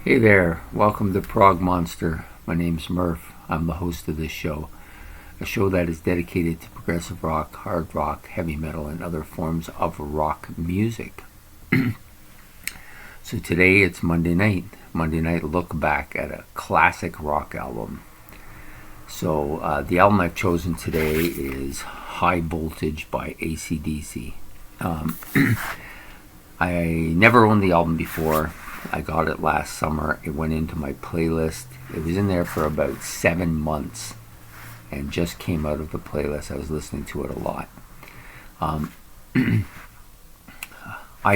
Hey there, welcome to Prog Monster. My name's Murph. I'm the host of this show, a show that is dedicated to progressive rock, hard rock, heavy metal, and other forms of rock music. So today it's Monday night look back at a classic rock album. So the album I've chosen today is High Voltage by ACDC. I never owned the album before. I got it last summer. It went into my playlist. It was in there for about 7 months and just came out of the playlist. I was listening to it a lot. I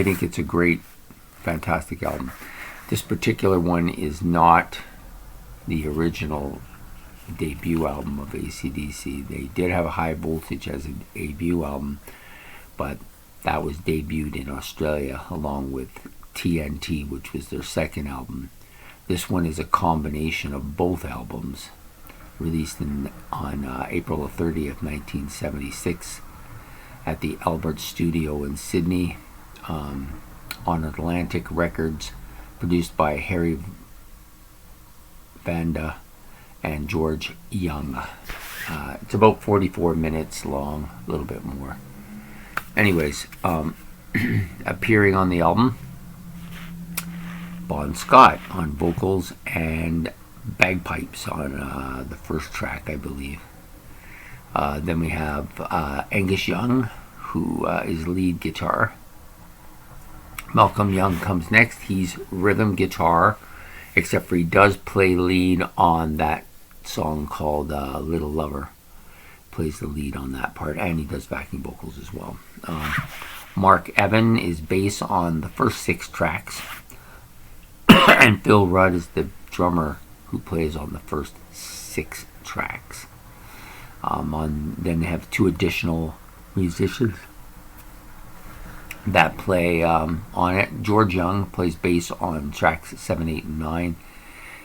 think it's a great, fantastic album. This particular one is not the original debut album of AC/DC. They did have a High Voltage as a debut album, but that was debuted in Australia along with TNT, which was their second album. This one is a combination of both albums, released on April 30th, 1976 at the Albert Studio in Sydney on Atlantic Records, produced by Harry Vanda and George Young. It's about 44 minutes long, a little bit more. Anyways, appearing on the album, Bon Scott on vocals and bagpipes on the first track, I believe. Then we have Angus Young, who is lead guitar. Malcolm Young comes next. He's rhythm guitar, except for he does play lead on that song called Little Lover. Plays the lead on that part, and he does backing vocals as well. Mark Evan is bass on the first 6 tracks. And Phil Rudd is the drummer who plays on the first 6 tracks. Then they have 2 additional musicians that play on it. George Young plays bass on tracks 7, 8, and 9.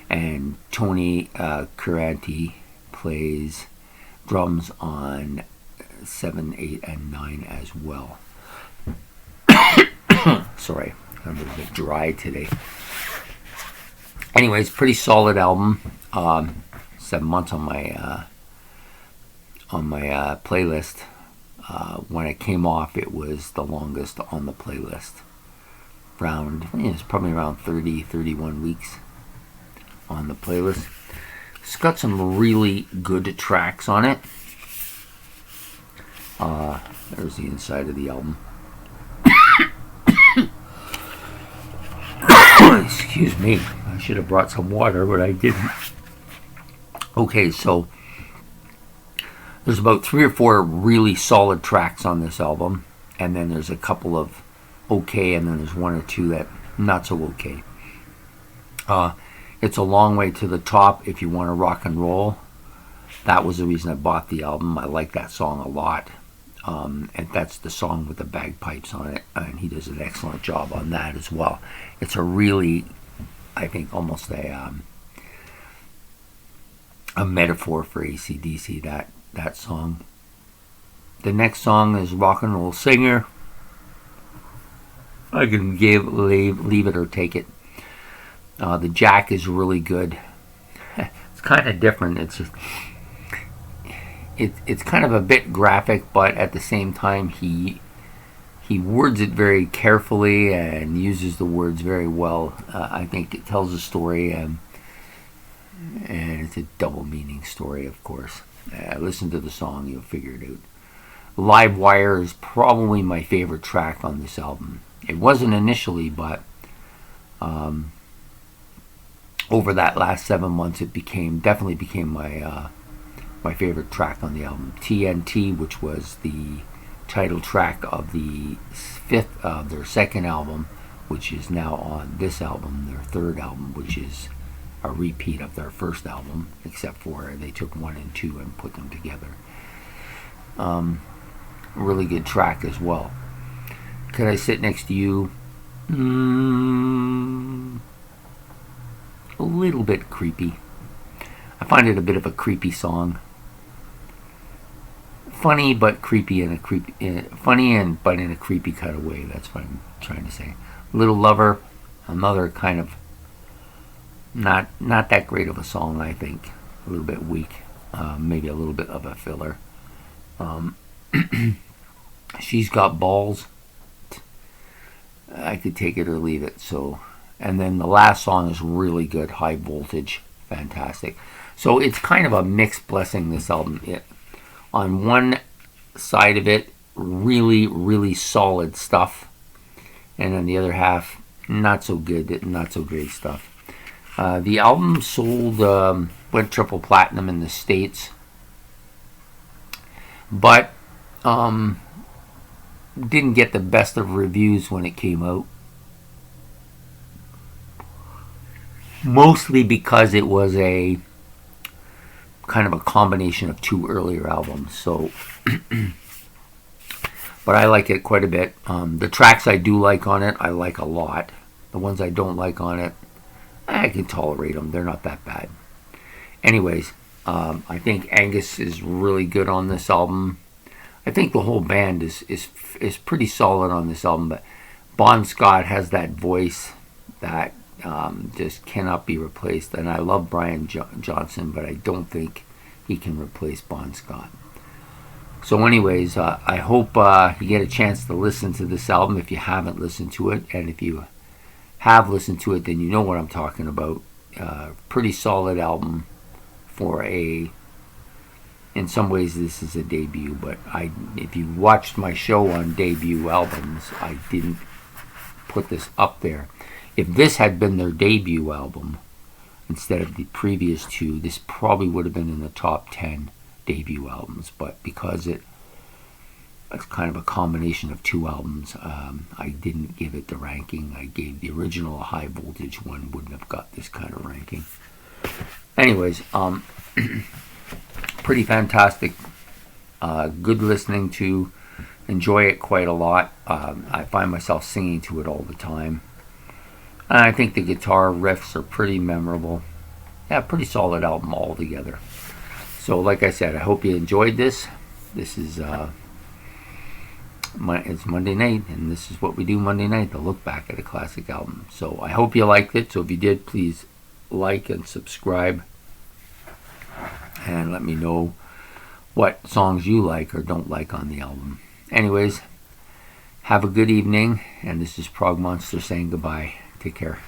And Tony Curranti plays drums on 7, 8, and 9 as well. Sorry, I'm a little bit dry today. Anyways, pretty solid album. 7 months on my playlist. When it came off, it was the longest on the playlist. It's probably around 30, 31 weeks on the playlist. It's got some really good tracks on it. There's the inside of the album. Excuse me. I should have brought some water, but I didn't. Okay, so there's about 3 or 4 really solid tracks on this album, and then there's a couple of okay, and then there's 1 or 2 that not so okay. It's a long way to the top if you want to rock and roll. That was the reason I bought the album. I like that song a lot. And that's the song with the bagpipes on it, and he does an excellent job on that as well. It's a really, I think, almost a metaphor for AC/DC, that song. The next song is Rock and Roll Singer. I can leave it or take it. The jack is really good. It's kind of different. It's kind of a bit graphic, but at the same time he words it very carefully and uses the words very well. I think it tells a story, and it's a double meaning story, of course. Listen to the song, you'll figure it out. Live Wire is probably my favorite track on this album. It wasn't initially, but over that last 7 months, it definitely became my favorite track on the album. TNT, which was the title track of their second album, which is now on this album, their third album, which is a repeat of their first album, except for they took 1 and 2 and put them together. Really good track as well. Could I Sit Next to You? A little bit creepy. I find it a bit of a creepy song. Funny but creepy in a creepy, but in a creepy kind of way. That's what I'm trying to say. Little Lover, another kind of Not that great of a song, I think. A little bit weak. Maybe a little bit of a filler. She's Got Balls. I could take it or leave it. So, and then the last song is really good. High Voltage. Fantastic. So it's kind of a mixed blessing, this album. On one side of it, really, really solid stuff. And on the other half, not so good, not so great stuff. The album sold, went triple platinum in the States. But didn't get the best of reviews when it came out. Mostly because it was a kind of a combination of two earlier albums. So, but I like it quite a bit. The tracks I do like on it, I like a lot. The ones I don't like on it, I can tolerate them. They're not that bad. Anyways, I think Angus is really good on this album. I think the whole band is pretty solid on this album. But Bon Scott has that voice that just cannot be replaced. And I love Brian Johnson, but I don't think he can replace Bon Scott. So anyways, I hope you get a chance to listen to this album if you haven't listened to it. And if you have listened to it, then you know what I'm talking about. Pretty solid album for in some ways this is a debut, but if you watched my show on debut albums, I didn't put this up there. If this had been their debut album instead of the previous two, this probably would have been in the top 10 debut albums, but because it's kind of a combination of two albums, I didn't give it the ranking. I gave the original a High Voltage one, wouldn't have got this kind of ranking. Anyways, pretty fantastic, good listening to, enjoy it quite a lot. I find myself singing to it all the time. And I think the guitar riffs are pretty memorable. Yeah, pretty solid album altogether. So like I said, I hope you enjoyed this. This is it's Monday night, and this is what we do Monday night, to look back at a classic album. So I hope you liked it. So if you did, please like and subscribe, and let me know what songs you like or don't like on the album. Anyways, have a good evening, and this is Prog Monster saying goodbye. Take care.